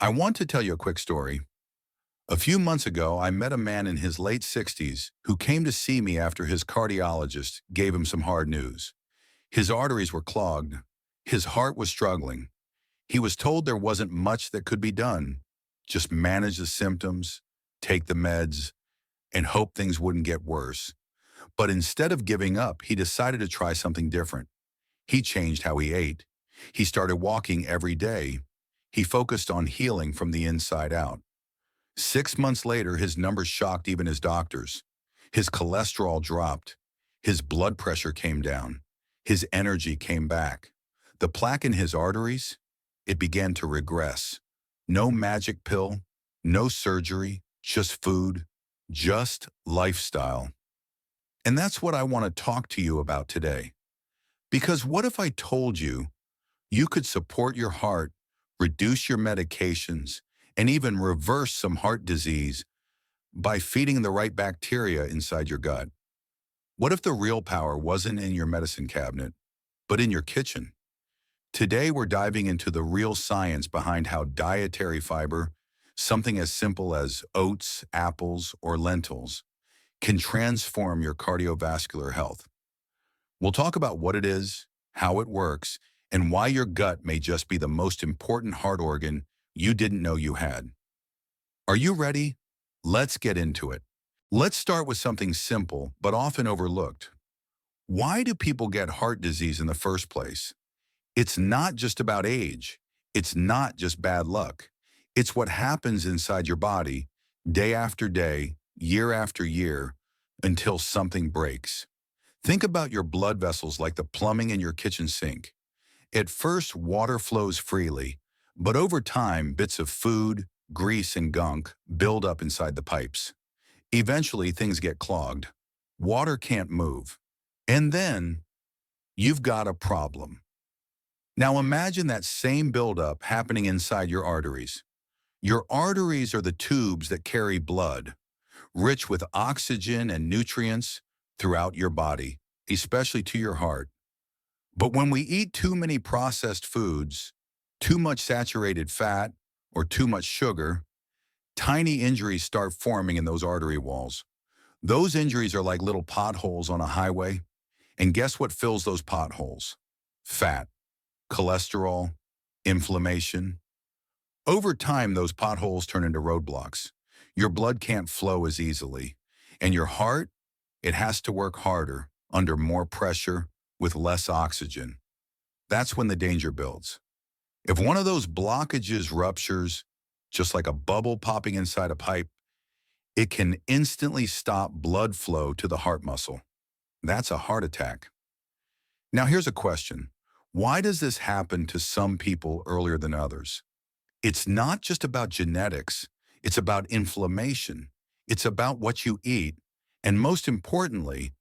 I want to tell you a quick story. A few months ago, I met a man in his late 60s who came to see me after his cardiologist gave him some hard news. His arteries were clogged. His heart was struggling. He was told there wasn't much that could be done. Just manage the symptoms, take the meds, and hope things wouldn't get worse. But instead of giving up, he decided to try something different. He changed how he ate. He started walking every day. He focused on healing from the inside out. 6 months later, his numbers shocked even his doctors. His cholesterol dropped. His blood pressure came down. His energy came back. The plaque in his arteries, it began to regress. No magic pill, no surgery, just food, just lifestyle. And that's what I want to talk to you about today. Because what if I told you you could support your heart, reduce your medications, and even reverse some heart disease by feeding the right bacteria inside your gut? What if the real power wasn't in your medicine cabinet, but in your kitchen? Today, we're diving into the real science behind how dietary fiber, something as simple as oats, apples, or lentils, can transform your cardiovascular health. We'll talk about what it is, how it works, and why your gut may just be the most important heart organ you didn't know you had. Are you ready? Let's get into it. Let's start with something simple but often overlooked. Why do people get heart disease in the first place? It's not just about age. It's not just bad luck. It's what happens inside your body day after day, year after year, until something breaks. Think about your blood vessels like the plumbing in your kitchen sink. At first, water flows freely, but over time, bits of food, grease, and gunk build up inside the pipes. Eventually, things get clogged. Water can't move. And then, you've got a problem. Now imagine that same buildup happening inside your arteries. Your arteries are the tubes that carry blood, rich with oxygen and nutrients throughout your body, especially to your heart. But when we eat too many processed foods, too much saturated fat, or too much sugar, tiny injuries start forming in those artery walls. Those injuries are like little potholes on a highway. And guess what fills those potholes? Fat, cholesterol, inflammation. Over time, those potholes turn into roadblocks. Your blood can't flow as easily. And your heart, it has to work harder, under more pressure, with less oxygen. That's when the danger builds. If one of those blockages ruptures, just like a bubble popping inside a pipe, it can instantly stop blood flow to the heart muscle. That's a heart attack. Now here's a question. Why does this happen to some people earlier than others? It's not just about genetics. It's about inflammation. It's about what you eat. And most importantly,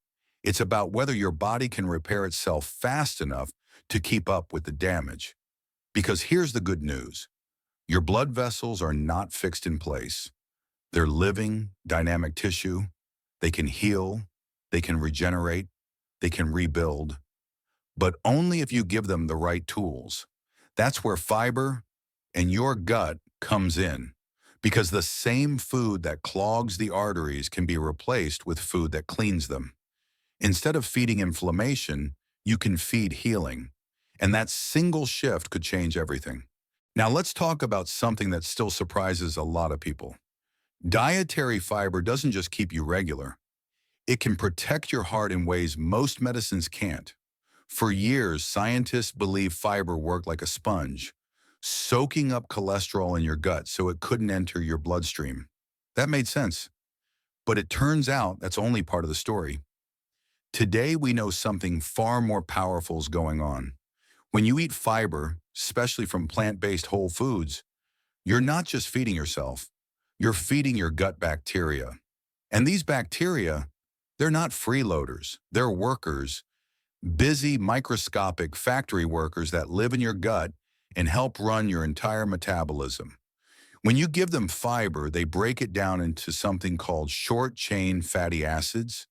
it's about whether your body can repair itself fast enough to keep up with the damage. Because here's the good news. Your blood vessels are not fixed in place. They're living, dynamic tissue. They can heal. They can regenerate. They can rebuild. But only if you give them the right tools. That's where fiber and your gut comes in. Because the same food that clogs the arteries can be replaced with food that cleans them. Instead of feeding inflammation, you can feed healing. And that single shift could change everything. Now let's talk about something that still surprises a lot of people. Dietary fiber doesn't just keep you regular. It can protect your heart in ways most medicines can't. For years, scientists believed fiber worked like a sponge, soaking up cholesterol in your gut so it couldn't enter your bloodstream. That made sense. But it turns out that's only part of the story. Today, we know something far more powerful is going on. When you eat fiber, especially from plant-based whole foods, you're not just feeding yourself, you're feeding your gut bacteria. And these bacteria, they're not freeloaders, they're workers, busy microscopic factory workers that live in your gut and help run your entire metabolism. When you give them fiber, they break it down into something called short-chain fatty acids,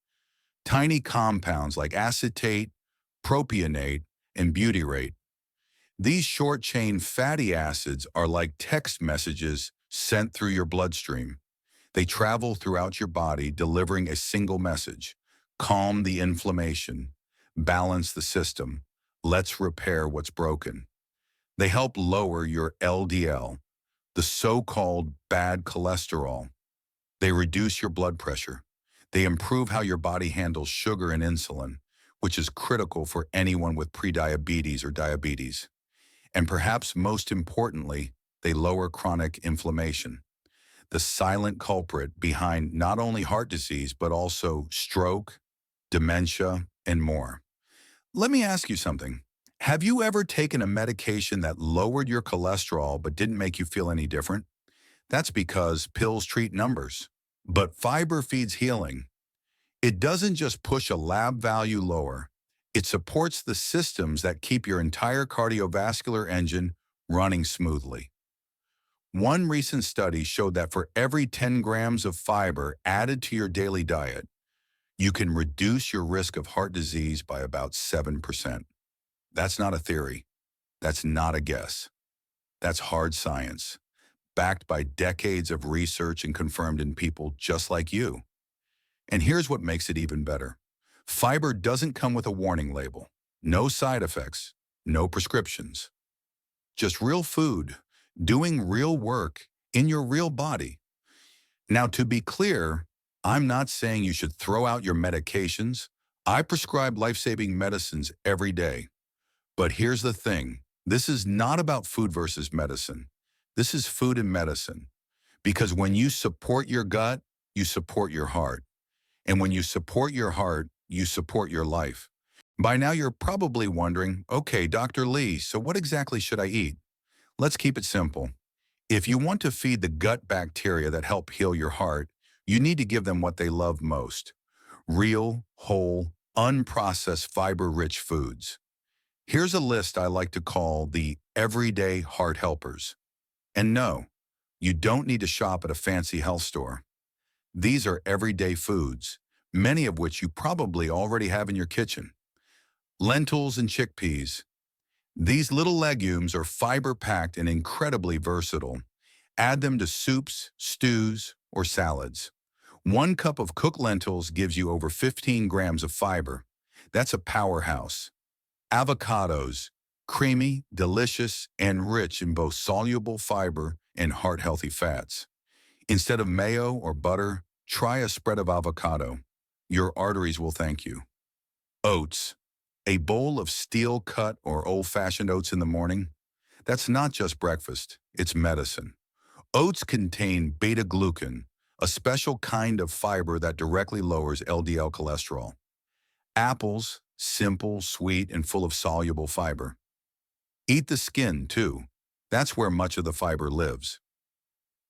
tiny compounds like acetate, propionate, and butyrate. These short-chain fatty acids are like text messages sent through your bloodstream. They travel throughout your body, delivering a single message: calm the inflammation, balance the system, let's repair what's broken. They help lower your LDL, the so-called bad cholesterol. They reduce your blood pressure. They improve how your body handles sugar and insulin, which is critical for anyone with prediabetes or diabetes. And perhaps most importantly, they lower chronic inflammation, the silent culprit behind not only heart disease, but also stroke, dementia, and more. Let me ask you something. Have you ever taken a medication that lowered your cholesterol but didn't make you feel any different? That's because pills treat numbers. But fiber feeds healing. It doesn't just push a lab value lower. It supports the systems that keep your entire cardiovascular engine running smoothly. One recent study showed that for every 10 grams of fiber added to your daily diet, you can reduce your risk of heart disease by about 7%. That's not a theory. That's not a guess. That's hard science, backed by decades of research and confirmed in people just like you. And here's what makes it even better. Fiber doesn't come with a warning label. No side effects, no prescriptions. Just real food, doing real work in your real body. Now, to be clear, I'm not saying you should throw out your medications. I prescribe life-saving medicines every day. But here's the thing. This is not about food versus medicine. This is food and medicine. Because when you support your gut, you support your heart. And when you support your heart, you support your life. By now, you're probably wondering, okay, Dr. Lee, so what exactly should I eat? Let's keep it simple. If you want to feed the gut bacteria that help heal your heart, you need to give them what they love most: real, whole, unprocessed, fiber-rich foods. Here's a list I like to call the everyday heart helpers. And no, you don't need to shop at a fancy health store. These are everyday foods, many of which you probably already have in your kitchen. Lentils and chickpeas. These little legumes are fiber-packed and incredibly versatile. Add them to soups, stews, or salads. 1 cup of cooked lentils gives you over 15 grams of fiber. That's a powerhouse. Avocados, creamy, delicious, and rich in both soluble fiber and heart-healthy fats. Instead of mayo or butter, try a spread of avocado. Your arteries will thank you. Oats. A bowl of steel-cut or old-fashioned oats in the morning? That's not just breakfast, it's medicine. Oats contain beta-glucan, a special kind of fiber that directly lowers LDL cholesterol. Apples, simple, sweet, and full of soluble fiber. Eat the skin, too. That's where much of the fiber lives.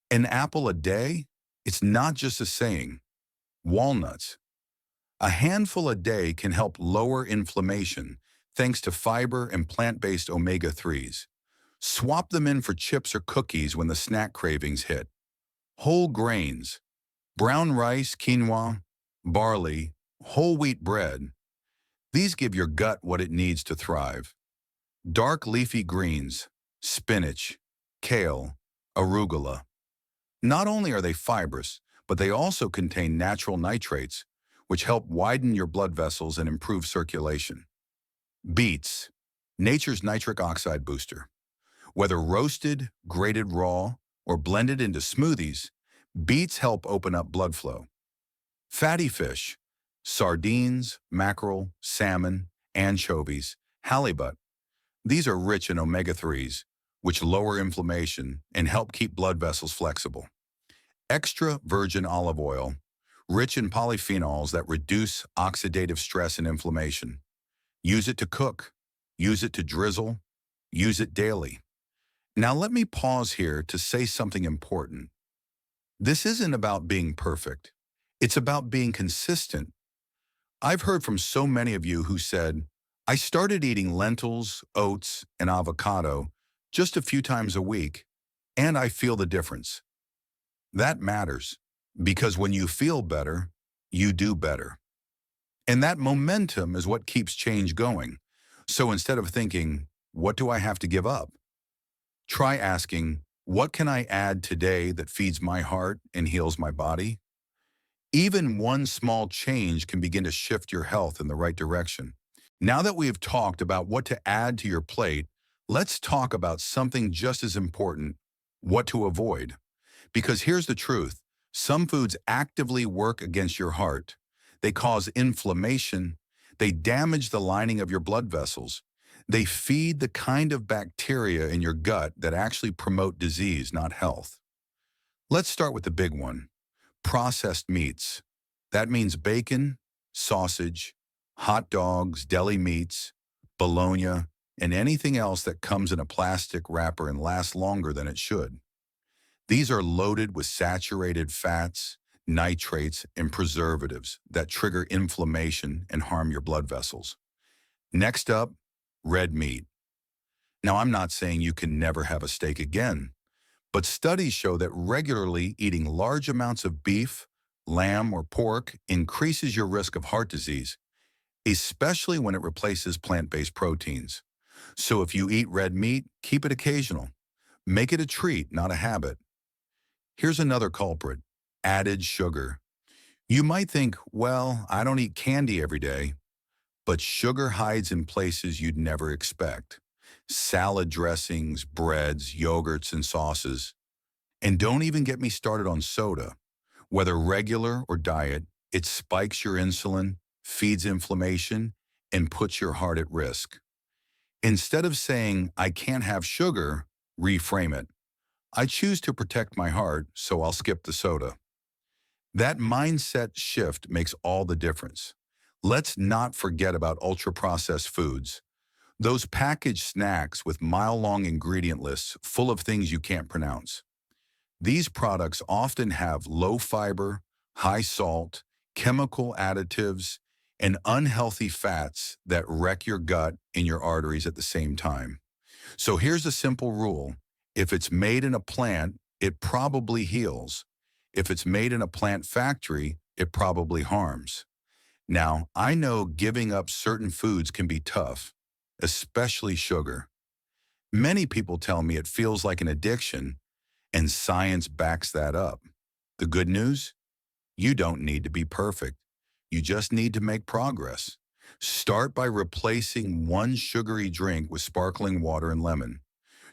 An apple a day? It's not just a saying. Walnuts. A handful a day can help lower inflammation thanks to fiber and plant-based omega-3s. Swap them in for chips or cookies when the snack cravings hit. Whole grains. Brown rice, quinoa, barley, whole wheat bread. These give your gut what it needs to thrive. Dark leafy greens, spinach, kale, arugula. Not only are they fibrous, but they also contain natural nitrates, which help widen your blood vessels and improve circulation. Beets, nature's nitric oxide booster. Whether roasted, grated raw, or blended into smoothies, beets help open up blood flow. Fatty fish, sardines, mackerel, salmon, anchovies, halibut. These are rich in omega-3s, which lower inflammation and help keep blood vessels flexible. Extra virgin olive oil, rich in polyphenols that reduce oxidative stress and inflammation. Use it to cook, use it to drizzle, use it daily. Now let me pause here to say something important. This isn't about being perfect. It's about being consistent. I've heard from so many of you who said, I started eating lentils, oats, and avocado just a few times a week, and I feel the difference. That matters, because when you feel better, you do better. And that momentum is what keeps change going. So instead of thinking, what do I have to give up? Try asking, what can I add today that feeds my heart and heals my body? Even one small change can begin to shift your health in the right direction. Now that we have talked about what to add to your plate, let's talk about something just as important, what to avoid. Because here's the truth, some foods actively work against your heart. They cause inflammation, they damage the lining of your blood vessels, they feed the kind of bacteria in your gut that actually promote disease, not health. Let's start with the big one, processed meats. That means bacon, sausage, hot dogs, deli meats, bologna, and anything else that comes in a plastic wrapper and lasts longer than it should. These are loaded with saturated fats, nitrates, and preservatives that trigger inflammation and harm your blood vessels. Next up, red meat. Now, I'm not saying you can never have a steak again, but studies show that regularly eating large amounts of beef, lamb, or pork increases your risk of heart disease, especially when it replaces plant-based proteins. So if you eat red meat, keep it occasional. Make it a treat, not a habit. Here's another culprit, added sugar. You might think, well, I don't eat candy every day, but sugar hides in places you'd never expect. Salad dressings, breads, yogurts, and sauces. And don't even get me started on soda. Whether regular or diet, it spikes your insulin, feeds inflammation, and puts your heart at risk. Instead of saying, I can't have sugar, reframe it. I choose to protect my heart, so I'll skip the soda. That mindset shift makes all the difference. Let's not forget about ultra-processed foods. Those packaged snacks with mile-long ingredient lists full of things you can't pronounce. These products often have low fiber, high salt, chemical additives, and unhealthy fats that wreck your gut and your arteries at the same time. So here's a simple rule. If it's made in a plant, it probably heals. If it's made in a plant factory, it probably harms. Now, I know giving up certain foods can be tough, especially sugar. Many people tell me it feels like an addiction, and science backs that up. The good news? You don't need to be perfect. You just need to make progress. Start by replacing one sugary drink with sparkling water and lemon.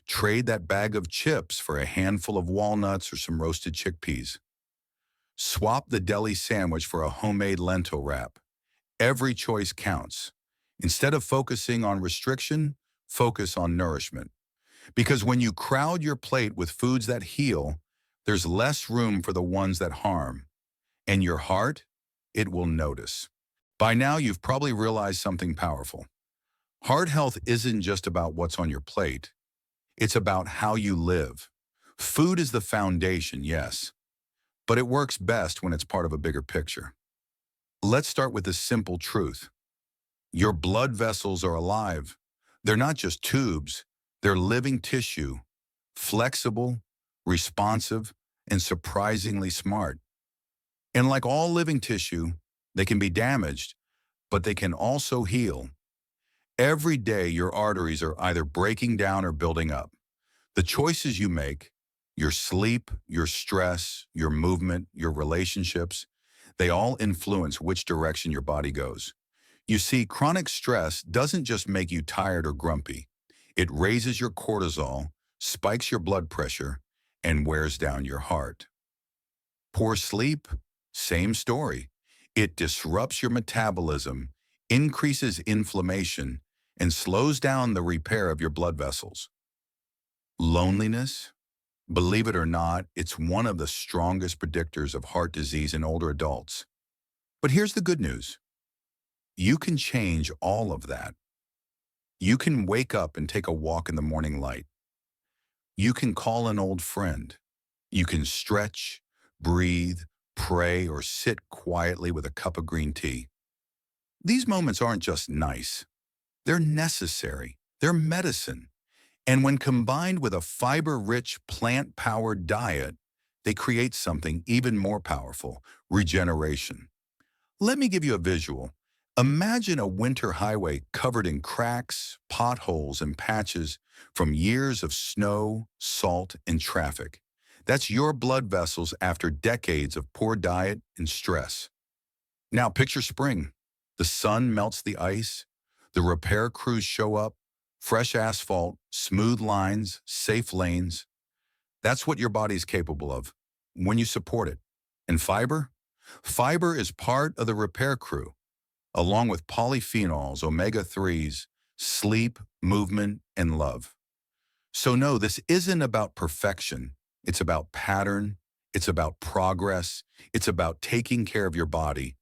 Trade that bag of chips for a handful of walnuts or some roasted chickpeas. Swap the deli sandwich for a homemade lentil wrap. Every choice counts. Instead of focusing on restriction, focus on nourishment. Because when you crowd your plate with foods that heal, there's less room for the ones that harm. And your heart, it will notice. By now, you've probably realized something powerful. Heart health isn't just about what's on your plate. It's about how you live. Food is the foundation, yes, but it works best when it's part of a bigger picture. Let's start with the simple truth. Your blood vessels are alive. They're not just tubes, they're living tissue, flexible, responsive, and surprisingly smart. And like all living tissue, they can be damaged, but they can also heal. Every day, your arteries are either breaking down or building up. The choices you make, your sleep, your stress, your movement, your relationships, they all influence which direction your body goes. You see, chronic stress doesn't just make you tired or grumpy. It raises your cortisol, spikes your blood pressure, and wears down your heart. Poor sleep, same story. It disrupts your metabolism, increases inflammation, and slows down the repair of your blood vessels. Loneliness, believe it or not, it's one of the strongest predictors of heart disease in older adults. But here's the good news. You can change all of that. You can wake up and take a walk in the morning light. You can call an old friend. You can stretch, breathe, pray, or sit quietly with a cup of green tea. These moments aren't just nice. They're necessary. They're medicine. And when combined with a fiber-rich, plant-powered diet, they create something even more powerful, regeneration. Let me give you a visual. Imagine a winter highway covered in cracks, potholes, and patches from years of snow, salt, and traffic. That's your blood vessels after decades of poor diet and stress. Now picture spring. The sun melts the ice, the repair crews show up, fresh asphalt, smooth lines, safe lanes. That's what your body's capable of when you support it. And fiber? Fiber is part of the repair crew, along with polyphenols, omega-3s, sleep, movement, and love. So no, this isn't about perfection. It's about pattern. It's about progress. It's about taking care of your body,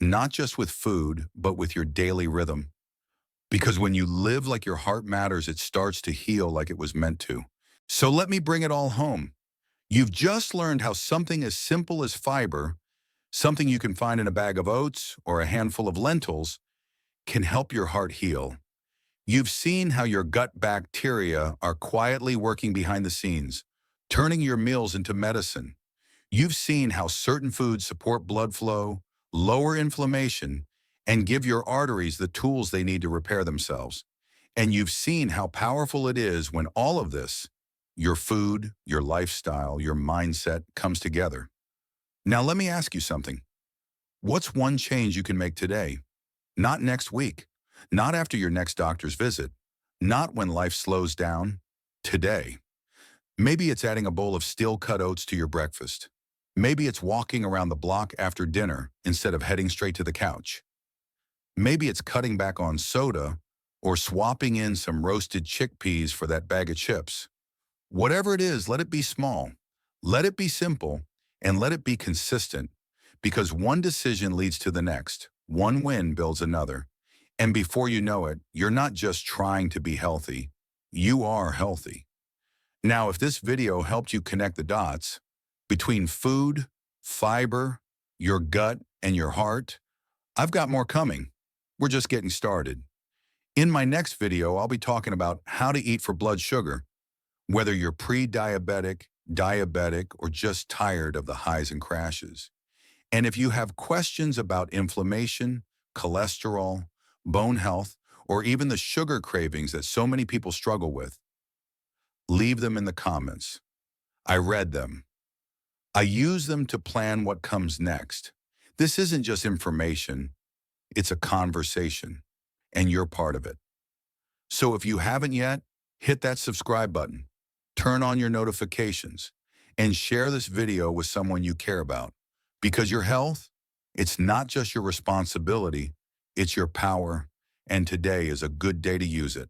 not just with food, but with your daily rhythm. Because when you live like your heart matters, it starts to heal like it was meant to. So let me bring it all home. You've just learned how something as simple as fiber, something you can find in a bag of oats or a handful of lentils, can help your heart heal. You've seen how your gut bacteria are quietly working behind the scenes, turning your meals into medicine. You've seen how certain foods support blood flow, lower inflammation, and give your arteries the tools they need to repair themselves. And you've seen how powerful it is when all of this, your food, your lifestyle, your mindset, comes together. Now let me ask you something. What's one change you can make today? Not next week, not after your next doctor's visit, not when life slows down. Today. Maybe it's adding a bowl of steel-cut oats to your breakfast. Maybe it's walking around the block after dinner instead of heading straight to the couch. Maybe it's cutting back on soda or swapping in some roasted chickpeas for that bag of chips. Whatever it is, let it be small, let it be simple, and let it be consistent, because one decision leads to the next. One win builds another. And before you know it, you're not just trying to be healthy, you are healthy. Now, if this video helped you connect the dots between food, fiber, your gut, and your heart, I've got more coming. We're just getting started. In my next video, I'll be talking about how to eat for blood sugar, whether you're pre-diabetic, diabetic, or just tired of the highs and crashes. And if you have questions about inflammation, cholesterol, bone health, or even the sugar cravings that so many people struggle with, leave them in the comments. I read them. I use them to plan what comes next. This isn't just information, it's a conversation, and you're part of it. So if you haven't yet, hit that subscribe button, turn on your notifications, and share this video with someone you care about. Because your health, it's not just your responsibility, it's your power, and today is a good day to use it.